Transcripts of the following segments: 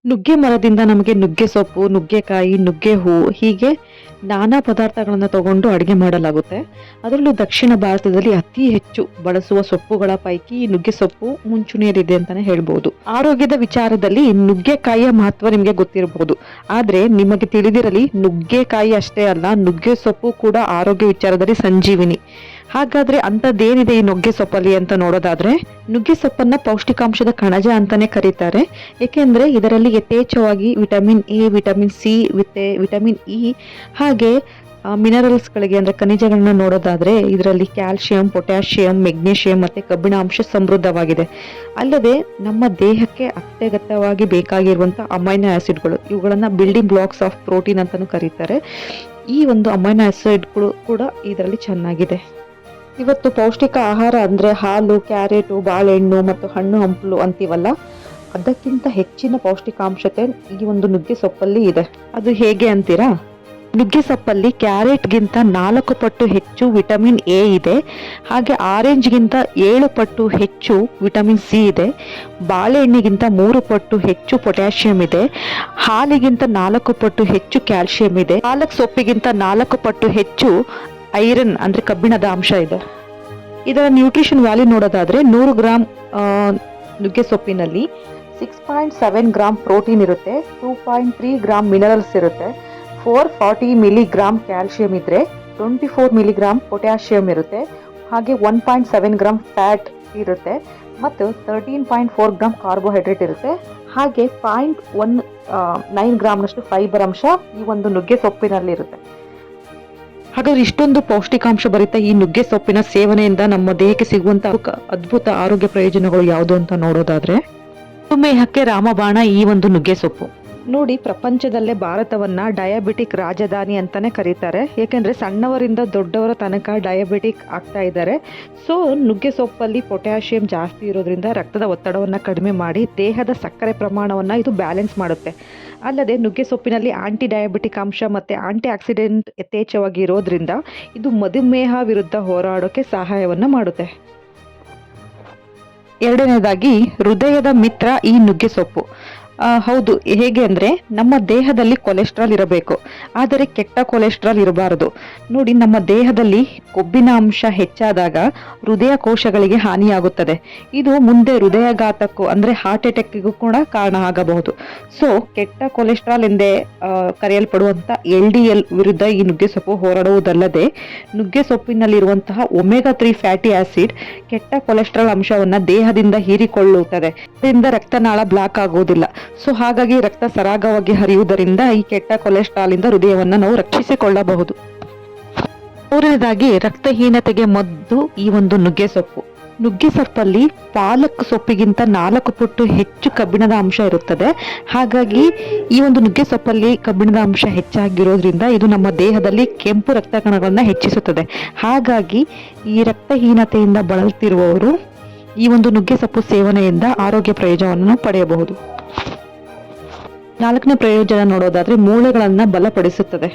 ನುಗ್ಗೆ ಮರದಿಂದ ನಮಗೆ ನುಗ್ಗೆ ಸೊಪ್ಪು, ನುಗ್ಗೆಕಾಯಿ, ನುಗ್ಗೆ ಹೂವು ಹೀಗೆ ನಾನಾ ಪದಾರ್ಥಗಳನ್ನು ತಗೊಂಡು ಅಡುಗೆ ಮಾಡಲಾಗುತ್ತೆ. ಅದರಲ್ಲೂ ದಕ್ಷಿಣ ಭಾರತದಲ್ಲಿ ಅತಿ ಹೆಚ್ಚು ಬಳಸುವ ಸೊಪ್ಪುಗಳ ಪೈಕಿ ಈ ನುಗ್ಗೆ ಸೊಪ್ಪು ಮುಂಚೂಣಿಯಲ್ಲಿದೆ ಅಂತಾನೆ ಹೇಳ್ಬೋದು. ಆರೋಗ್ಯದ ವಿಚಾರದಲ್ಲಿ ನುಗ್ಗೆಕಾಯಿಯ ಮಹತ್ವ ನಿಮಗೆ ಗೊತ್ತಿರಬಹುದು. ಆದ್ರೆ ನಿಮಗೆ ತಿಳಿದಿರಲಿ, ನುಗ್ಗೆಕಾಯಿ ಅಷ್ಟೇ ಅಲ್ಲ, ನುಗ್ಗೆ ಸೊಪ್ಪು ಕೂಡ ಆರೋಗ್ಯ ವಿಚಾರದಲ್ಲಿ ಸಂಜೀವಿನಿ. ಹಾಗಾದ್ರೆ ಅಂಥದ್ದೇನಿದೆ ಈ ನುಗ್ಗೆ ಸೊಪ್ಪಲ್ಲಿ ಅಂತ ನೋಡೋದಾದ್ರೆ, ನುಗ್ಗೆ ಸೊಪ್ಪನ್ನ ಪೌಷ್ಟಿಕಾಂಶದ ಕಣಜ ಅಂತಾನೆ ಕರೀತಾರೆ. ಏಕೆಂದ್ರೆ ಇದರಲ್ಲಿ ಯಥೇಚ್ಛವಾಗಿ vitamin A, vitamin C, vitamin E ಹಾಗೆ ಮಿನರಲ್ಸ್ಗಳಿಗೆ ಅಂದ್ರೆ ಖನಿಜಗಳನ್ನ ನೋಡೋದಾದ್ರೆ ಇದರಲ್ಲಿ ಕ್ಯಾಲ್ಸಿಯಂ, ಪೊಟ್ಯಾಷಿಯಂ, ಮೆಗ್ನೀಷಿಯಂ ಮತ್ತೆ ಕಬ್ಬಿಣಾಂಶ ಸಮೃದ್ಧವಾಗಿದೆ. ಅಲ್ಲದೆ ನಮ್ಮ ದೇಹಕ್ಕೆ ಅತ್ಯಗತ್ಯವಾಗಿ ಬೇಕಾಗಿರುವಂತಹ ಅಮೈನೋ ಆಸಿಡ್ಗಳು, ಇವುಗಳನ್ನ ಬಿಲ್ಡಿಂಗ್ ಬ್ಲಾಕ್ಸ್ ಆಫ್ ಪ್ರೋಟೀನ್ ಅಂತಾನು ಕರೀತಾರೆ. ಈ ಒಂದು ಅಮೈನೋ ಆಸಿಡ್ಗಳು ಕೂಡ ಇದರಲ್ಲಿ ಚೆನ್ನಾಗಿದೆ. ಇವತ್ತು ಪೌಷ್ಟಿಕ ಆಹಾರ ಅಂದ್ರೆ ಹಾಲು, ಕ್ಯಾರೆಟು, ಬಾಳೆಹಣ್ಣು ಮತ್ತು ಹಣ್ಣು ಹಂಪಲು ಅಂತೀವಲ್ಲ, ಅದಕ್ಕಿಂತ ಹೆಚ್ಚಿನ ಪೌಷ್ಟಿಕಾಂಶತೆ ಈ ಒಂದು ನುಗ್ಗೆ ಸೊಪ್ಪಲ್ಲಿ ಇದೆ. ಅದು ಹೇಗೆ ಅಂತೀರಾ? ನುಗ್ಗೆ ಸೊಪ್ಪಲ್ಲಿ ಕ್ಯಾರೆಟ್ಗಿಂತ 4 ಪಟ್ಟು ಹೆಚ್ಚು ವಿಟಮಿನ್ ಎ ಇದೆ. ಹಾಗೆ ಆರೆಂಜ್ಗಿಂತ 7 ಪಟ್ಟು ಹೆಚ್ಚು ವಿಟಮಿನ್ ಸಿ ಇದೆ. ಬಾಳೆಹಣ್ಣಿಗಿಂತ 3 ಪಟ್ಟು ಹೆಚ್ಚು ಪೊಟ್ಯಾಷಿಯಂ ಇದೆ. ಹಾಲಿಗಿಂತ 4 ಪಟ್ಟು ಹೆಚ್ಚು ಕ್ಯಾಲ್ಸಿಯಂ ಇದೆ. ಪಾಲಕ್ ಸೊಪ್ಪಿಗಿಂತ 4 ಪಟ್ಟು ಹೆಚ್ಚು ಐರನ್ ಅಂದ್ರೆ ಕಬ್ಬಿಣದ ಅಂಶ ಇದೆ. ಇದರ ನ್ಯೂಟ್ರಿಷನ್ ವ್ಯಾಲ್ಯೂ ನೋಡೋದಾದ್ರೆ 100 ಗ್ರಾಮ್ ನುಗ್ಗೆ ಸೊಪ್ಪಿನಲ್ಲಿ 6.7 ಗ್ರಾಮ್ ಪ್ರೋಟೀನ್ ಇರುತ್ತೆ, 2.3 ಗ್ರಾಮ್ ಮಿನರಲ್ಸ್ ಇರುತ್ತೆ, 440 ಮಿಲಿಗ್ರಾಮ್ ಕ್ಯಾಲ್ಸಿಯಂ ಇದ್ರೆ 24 ಮಿಲಿಗ್ರಾಮ್ ಪೊಟ್ಯಾಷಿಯಂ ಇರುತ್ತೆ, ಹಾಗೆ 1.7 ಗ್ರಾಮ್ ಫ್ಯಾಟ್ ಇರುತ್ತೆ ಮತ್ತು 13.4 ಗ್ರಾಮ್ ಕಾರ್ಬೋಹೈಡ್ರೇಟ್ ಇರುತ್ತೆ. ಹಾಗೆ 0.19 ಗ್ರಾಮ್ನಷ್ಟು ಫೈಬರ್ ಅಂಶ ಈ ಒಂದು ನುಗ್ಗೆ ಸೊಪ್ಪಿನಲ್ಲಿ ಇರುತ್ತೆ. ಹಾಗಾದ್ರೆ ಇಷ್ಟೊಂದು ಪೌಷ್ಟಿಕಾಂಶ ಭರಿತ ಈ ನುಗ್ಗೆ ಸೊಪ್ಪಿನ ಸೇವನೆಯಿಂದ ನಮ್ಮ ದೇಹಕ್ಕೆ ಸಿಗುವಂತಹ ಅದ್ಭುತ ಆರೋಗ್ಯ ಪ್ರಯೋಜನಗಳು ಯಾವುದು ಅಂತ ನೋಡೋದಾದ್ರೆ, ಮಧುಮೇಹಕ್ಕೆ ರಾಮಬಾಣ ಈ ಒಂದು ನುಗ್ಗೆ ಸೊಪ್ಪು. ನೋಡಿ, ಪ್ರಪಂಚದಲ್ಲೇ ಭಾರತವನ್ನ ಡಯಾಬಿಟಿಕ್ ರಾಜಧಾನಿ ಅಂತಾನೆ ಕರೀತಾರೆ. ಏಕೆಂದ್ರೆ ಸಣ್ಣವರಿಂದ ದೊಡ್ಡವರ ತನಕ ಡಯಾಬಿಟಿಕ್ ಆಗ್ತಾ ಇದ್ದಾರೆ. ಸೊ ನುಗ್ಗೆ ಸೊಪ್ಪಲ್ಲಿ ಪೊಟ್ಯಾಷಿಯಂ ಜಾಸ್ತಿ ಇರೋದ್ರಿಂದ ರಕ್ತದ ಒತ್ತಡವನ್ನು ಕಡಿಮೆ ಮಾಡಿ ದೇಹದ ಸಕ್ಕರೆ ಪ್ರಮಾಣವನ್ನು ಇದು ಬ್ಯಾಲೆನ್ಸ್ ಮಾಡುತ್ತೆ. ಅಲ್ಲದೆ ನುಗ್ಗೆ ಸೊಪ್ಪಿನಲ್ಲಿ ಆಂಟಿ ಡಯಾಬಿಟಿಕ್ ಅಂಶ ಮತ್ತು ಆಂಟಿ ಆಕ್ಸಿಡೆಂಟ್ ಯಥೇಚ್ಛವಾಗಿ ಇರೋದ್ರಿಂದ ಇದು ಮಧುಮೇಹ ವಿರುದ್ಧ ಹೋರಾಡೋಕ್ಕೆ ಸಹಾಯವನ್ನು ಮಾಡುತ್ತೆ. ಎರಡನೇದಾಗಿ ಹೃದಯದ ಮಿತ್ರ ಈ ನುಗ್ಗೆ ಸೊಪ್ಪು. ಹೌದು, ಹೇಗೆ ಅಂದರೆ ನಮ್ಮ ದೇಹದಲ್ಲಿ ಕೊಲೆಸ್ಟ್ರಾಲ್ ಇರಬೇಕು, ಆದರೆ ಕೆಟ್ಟ ಕೊಲೆಸ್ಟ್ರಾಲ್ ಇರಬಾರದು. ನೋಡಿ, ನಮ್ಮ ದೇಹದಲ್ಲಿ ಕೊಬ್ಬಿನ ಅಂಶ ಹೆಚ್ಚಾದಾಗ ಹೃದಯ ಕೋಶಗಳಿಗೆ ಹಾನಿಯಾಗುತ್ತದೆ. ಇದು ಮುಂದೆ ಹೃದಯಾಘಾತಕ್ಕೂ ಅಂದರೆ ಹಾರ್ಟ್ ಅಟ್ಯಾಕ್ಗೂ ಕೂಡ ಕಾರಣ ಆಗಬಹುದು. ಸೊ ಕೆಟ್ಟ ಕೊಲೆಸ್ಟ್ರಾಲ್ ಎಂದೇ ಕರೆಯಲ್ಪಡುವಂಥ LDL ವಿರುದ್ಧ ಈ ನುಗ್ಗೆ ಸೊಪ್ಪು ಹೋರಾಡುವುದಲ್ಲದೆ, ನುಗ್ಗೆ ಸೊಪ್ಪಿನಲ್ಲಿರುವಂತಹ ಒಮೆಗಾ 3 ಫ್ಯಾಟಿ ಆಸಿಡ್ ಕೆಟ್ಟ ಕೊಲೆಸ್ಟ್ರಾಲ್ ಅಂಶವನ್ನು ದೇಹದಿಂದ ಹೀರಿಕೊಳ್ಳುತ್ತದೆ. ಇದರಿಂದ ರಕ್ತನಾಳ ಬ್ಲಾಕ್ ಆಗುವುದಿಲ್ಲ. ಸೊ ಹಾಗಾಗಿ ರಕ್ತ ಸರಾಗವಾಗಿ ಹರಿಯುವುದರಿಂದ ಈ ಕೆಟ್ಟ ಕೊಲೆಸ್ಟ್ರಾಲ್ ಇಂದ ಹೃದಯವನ್ನು ನಾವು ರಕ್ಷಿಸಿಕೊಳ್ಳಬಹುದು. ಮೂರನೇದಾಗಿ ರಕ್ತಹೀನತೆಗೆ ಮದ್ದು ಈ ಒಂದು ನುಗ್ಗೆ ಸೊಪ್ಪು. ನುಗ್ಗೆ ಸೊಪ್ಪಲ್ಲಿ ಪಾಲಕ್ ಸೊಪ್ಪಿಗಿಂತ 4 ಪಟ್ಟು ಹೆಚ್ಚು ಕಬ್ಬಿಣದ ಅಂಶ ಇರುತ್ತದೆ. ಹಾಗಾಗಿ ಈ ಒಂದು ನುಗ್ಗೆ ಸೊಪ್ಪಲ್ಲಿ ಕಬ್ಬಿಣದ ಅಂಶ ಹೆಚ್ಚಾಗಿರೋದ್ರಿಂದ ಇದು ನಮ್ಮ ದೇಹದಲ್ಲಿ ಕೆಂಪು ರಕ್ತ ಕಣಗಳನ್ನ ಹೆಚ್ಚಿಸುತ್ತದೆ. ಹಾಗಾಗಿ ಈ ರಕ್ತಹೀನತೆಯಿಂದ ಬಳಲುತ್ತಿರುವವರು ಈ ಒಂದು ನುಗ್ಗೆ ಸೊಪ್ಪು ಸೇವನೆಯಿಂದ ಆರೋಗ್ಯ ಪ್ರಯೋಜನವನ್ನು ಪಡೆಯಬಹುದು. 4ನೇ ಪ್ರಯೋಜನ ನೋಡೋದಾದ್ರೆ ಮೂಳೆಗಳನ್ನು ಬಲಪಡಿಸುತ್ತದೆ.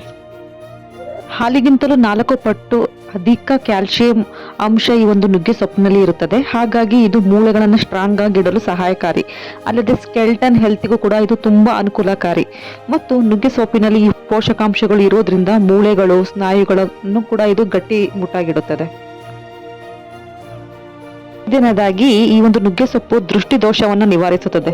ಹಾಲಿಗಿಂತಲೂ 4 ಪಟ್ಟು ಅಧಿಕ ಕ್ಯಾಲ್ಸಿಯಂ ಅಂಶ ಈ ಒಂದು ನುಗ್ಗೆ ಸೊಪ್ಪಿನಲ್ಲಿ ಇರುತ್ತದೆ. ಹಾಗಾಗಿ ಇದು ಮೂಳೆಗಳನ್ನು ಸ್ಟ್ರಾಂಗ್ ಆಗಿ ಇಡಲು ಸಹಾಯಕಾರಿ. ಅಲ್ಲದೆ ಸ್ಕೆಲ್ಟನ್ ಹೆಲ್ತ್ಗೂ ಕೂಡ ಇದು ತುಂಬಾ ಅನುಕೂಲಕಾರಿ. ಮತ್ತು ನುಗ್ಗೆ ಸೊಪ್ಪಿನಲ್ಲಿ ಈ ಪೋಷಕಾಂಶಗಳು ಇರೋದ್ರಿಂದ ಮೂಳೆಗಳು, ಸ್ನಾಯುಗಳನ್ನು ಕೂಡ ಇದು ಗಟ್ಟಿ ಮುಟ್ಟಾಗಿಡುತ್ತದೆ. ಇದನೇದಾಗಿ ಈ ಒಂದು ನುಗ್ಗೆ ಸೊಪ್ಪು ದೃಷ್ಟಿ ದೋಷವನ್ನು ನಿವಾರಿಸುತ್ತದೆ.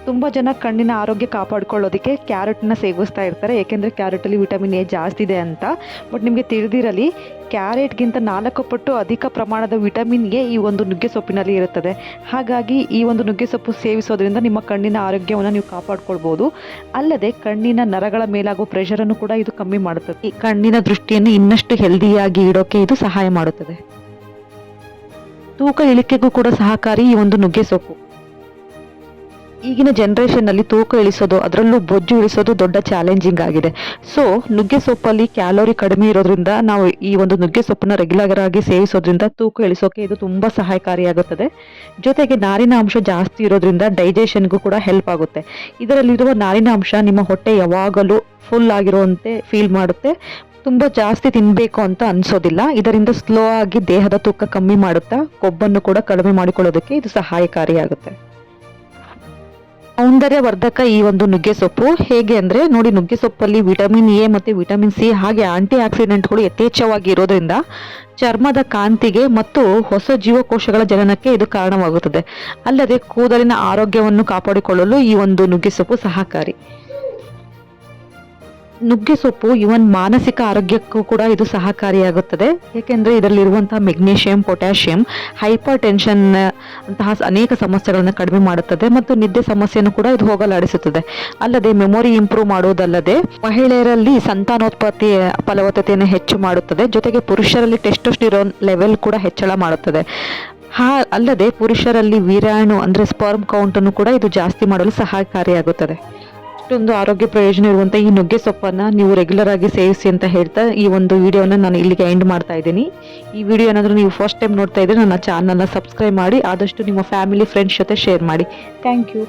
ತುಂಬ ಜನ ಕಣ್ಣಿನ ಆರೋಗ್ಯ ಕಾಪಾಡ್ಕೊಳ್ಳೋದಕ್ಕೆ ಕ್ಯಾರೆಟ್ನ ಸೇವಿಸ್ತಾ ಇರ್ತಾರೆ, ಏಕೆಂದರೆ ಕ್ಯಾರೆಟಲ್ಲಿ ವಿಟಮಿನ್ ಎ ಜಾಸ್ತಿ ಇದೆ ಅಂತ. ಬಟ್ ನಿಮಗೆ ತಿಳಿದಿರಲಿ, ಕ್ಯಾರೆಟ್ಗಿಂತ 4 ಪಟ್ಟು ಅಧಿಕ ಪ್ರಮಾಣದ ವಿಟಮಿನ್ ಎ ಈ ಒಂದು ನುಗ್ಗೆ ಸೊಪ್ಪಿನಲ್ಲಿ ಇರುತ್ತದೆ. ಹಾಗಾಗಿ ಈ ಒಂದು ನುಗ್ಗೆ ಸೊಪ್ಪು ಸೇವಿಸೋದ್ರಿಂದ ನಿಮ್ಮ ಕಣ್ಣಿನ ಆರೋಗ್ಯವನ್ನು ನೀವು ಕಾಪಾಡ್ಕೊಳ್ಬೋದು. ಅಲ್ಲದೆ ಕಣ್ಣಿನ ನರಗಳ ಮೇಲಾಗುವ ಪ್ರೆಷರನ್ನು ಕೂಡ ಇದು ಕಮ್ಮಿ ಮಾಡುತ್ತದೆ. ಈ ಕಣ್ಣಿನ ದೃಷ್ಟಿಯನ್ನು ಇನ್ನಷ್ಟು ಹೆಲ್ದಿಯಾಗಿ ಇಡೋಕೆ ಇದು ಸಹಾಯ ಮಾಡುತ್ತದೆ. ತೂಕ ಇಳಿಕೆಗೂ ಕೂಡ ಸಹಕಾರಿ ಈ ಒಂದು ನುಗ್ಗೆ ಸೊಪ್ಪು. ಈಗಿನ ಜನರೇಷನ್ನಲ್ಲಿ ತೂಕ ಇಳಿಸೋದು, ಅದರಲ್ಲೂ ಬೊಜ್ಜು ಇಳಿಸೋದು ದೊಡ್ಡ ಚಾಲೆಂಜಿಂಗ್ ಆಗಿದೆ. ಸೊ ನುಗ್ಗೆ ಸೊಪ್ಪಲ್ಲಿ ಕ್ಯಾಲೋರಿ ಕಡಿಮೆ ಇರೋದ್ರಿಂದ ನಾವು ಈ ಒಂದು ನುಗ್ಗೆ ಸೊಪ್ಪನ್ನ ರೆಗ್ಯುಲರ್ ಆಗಿ ಸೇವಿಸೋದ್ರಿಂದ ತೂಕ ಇಳಿಸೋಕೆ ಇದು ತುಂಬ ಸಹಾಯಕಾರಿಯಾಗುತ್ತದೆ. ಜೊತೆಗೆ ನಾರಿನ ಅಂಶ ಜಾಸ್ತಿ ಇರೋದ್ರಿಂದ ಡೈಜೆಷನ್ಗೂ ಕೂಡ ಹೆಲ್ಪ್ ಆಗುತ್ತೆ. ಇದರಲ್ಲಿರುವ ನಾರಿನ ಅಂಶ ನಿಮ್ಮ ಹೊಟ್ಟೆ ಯಾವಾಗಲೂ ಫುಲ್ ಆಗಿರುವಂತೆ ಫೀಲ್ ಮಾಡುತ್ತೆ. ತುಂಬ ಜಾಸ್ತಿ ತಿನ್ನಬೇಕು ಅಂತ ಅನಿಸೋದಿಲ್ಲ. ಇದರಿಂದ ಸ್ಲೋ ಆಗಿ ದೇಹದ ತೂಕ ಕಮ್ಮಿ ಮಾಡುತ್ತಾ ಕೊಬ್ಬನ್ನು ಕೂಡ ಕಡಿಮೆ ಮಾಡಿಕೊಳ್ಳೋದಕ್ಕೆ ಇದು ಸಹಾಯಕಾರಿಯಾಗುತ್ತೆ. ನಾವು ಸೌಂದರ್ಯವರ್ಧಕ ಈ ಒಂದು ನುಗ್ಗೆ ಸೊಪ್ಪು. ಹೇಗೆ ಅಂದರೆ ನೋಡಿ, ನುಗ್ಗೆ ಸೊಪ್ಪಲ್ಲಿ ವಿಟಮಿನ್ ಎ ಮತ್ತು ವಿಟಮಿನ್ ಸಿ ಹಾಗೆ ಆಂಟಿ ಆಕ್ಸಿಡೆಂಟ್ಗಳು ಯಥೇಚ್ಛವಾಗಿ ಇರೋದ್ರಿಂದ ಚರ್ಮದ ಕಾಂತಿಗೆ ಮತ್ತು ಹೊಸ ಜೀವಕೋಶಗಳ ಜನನಕ್ಕೆ ಇದು ಕಾರಣವಾಗುತ್ತದೆ. ಅಲ್ಲದೆ ಕೂದಲಿನ ಆರೋಗ್ಯವನ್ನು ಕಾಪಾಡಿಕೊಳ್ಳಲು ಈ ಒಂದು ನುಗ್ಗೆ ಸೊಪ್ಪು ಸಹಕಾರಿ. ನುಗ್ಗೆ ಸೊಪ್ಪು ಇವನ್ ಮಾನಸಿಕ ಆರೋಗ್ಯಕ್ಕೂ ಕೂಡ ಇದು ಸಹಕಾರಿಯಾಗುತ್ತದೆ. ಏಕೆಂದರೆ ಇದರಲ್ಲಿರುವಂತಹ ಮೆಗ್ನೀಷಿಯಂ, ಪೊಟ್ಯಾಷಿಯಂ ಹೈಪರ್ ಟೆನ್ಷನ್ ಅಂತಹ ಅನೇಕ ಸಮಸ್ಯೆಗಳನ್ನು ಕಡಿಮೆ ಮಾಡುತ್ತದೆ ಮತ್ತು ನಿದ್ದೆ ಸಮಸ್ಯೆಯನ್ನು ಕೂಡ ಇದು ಹೋಗಲಾಡಿಸುತ್ತದೆ. ಅಲ್ಲದೆ ಮೆಮೊರಿ ಇಂಪ್ರೂವ್ ಮಾಡುವುದಲ್ಲದೆ ಮಹಿಳೆಯರಲ್ಲಿ ಸಂತಾನೋತ್ಪತ್ತಿ ಫಲವತ್ತತೆಯನ್ನು ಹೆಚ್ಚು ಮಾಡುತ್ತದೆ. ಜೊತೆಗೆ ಪುರುಷರಲ್ಲಿ ಟೆಸ್ಟೋಸ್ಟಿರೋನ್ ಲೆವೆಲ್ ಕೂಡ ಹೆಚ್ಚಳ ಮಾಡುತ್ತದೆ. ಅಲ್ಲದೆ ಪುರುಷರಲ್ಲಿ ವೀರ್ಯಾಣು ಅಂದರೆ ಸ್ಪರ್ಮ್ ಕೌಂಟನ್ನು ಕೂಡ ಇದು ಜಾಸ್ತಿ ಮಾಡಲು ಸಹಕಾರಿಯಾಗುತ್ತದೆ. ಇಷ್ಟೊಂದು ಆರೋಗ್ಯ ಪ್ರಯೋಜನ ಇರುವಂಥ ಈ ನುಗ್ಗೆ ಸೊಪ್ಪನ್ನು ನೀವು ರೆಗ್ಯುಲರ್ ಆಗಿ ಸೇವಿಸಿ ಅಂತ ಹೇಳ್ತಾ ಈ ಒಂದು ವಿಡಿಯೋನ ನಾನು ಇಲ್ಲಿಗೆ ಎಂಡ್ ಮಾಡ್ತಾ ಇದ್ದೀನಿ. ಈ ವಿಡಿಯೋ ಏನಾದರೂ ನೀವು ಫಸ್ಟ್ ಟೈಮ್ ನೋಡ್ತಾ ಇದ್ದರೆ ನನ್ನ ಚಾನಲ್ನ ಸಬ್ಸ್ಕ್ರೈಬ್ ಮಾಡಿ, ಆದಷ್ಟು ನಿಮ್ಮ ಫ್ಯಾಮಿಲಿ ಫ್ರೆಂಡ್ಸ್ ಜೊತೆ ಶೇರ್ ಮಾಡಿ. Thank you.